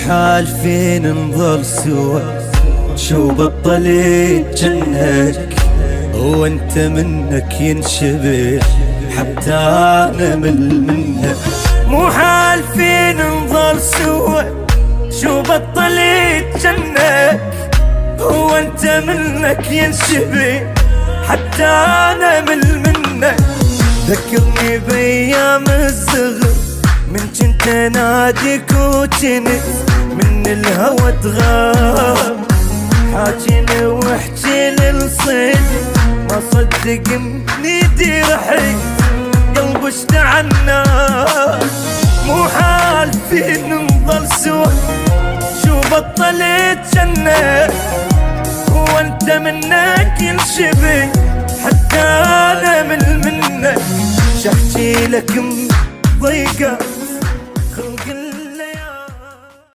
حالفين نظل سوا، شو بطلت جنك وانت منك ينشبه حتى انا منك. مو حالفين نظل سوا، شو بطلت جنك وانت منك ينشبه حتى انا منك. ذكرني بايام الصغر من كنت ناديك وجنت من الهوى تغاب، حاجيني واحكي للصيد ما صدق منيدي رحيت قلب اشتعلنا. مو حالفين نظل سوا، شو بطلت جنة وانت منك ينشبه حتى انا منك. شحكي لك مضيقة خلق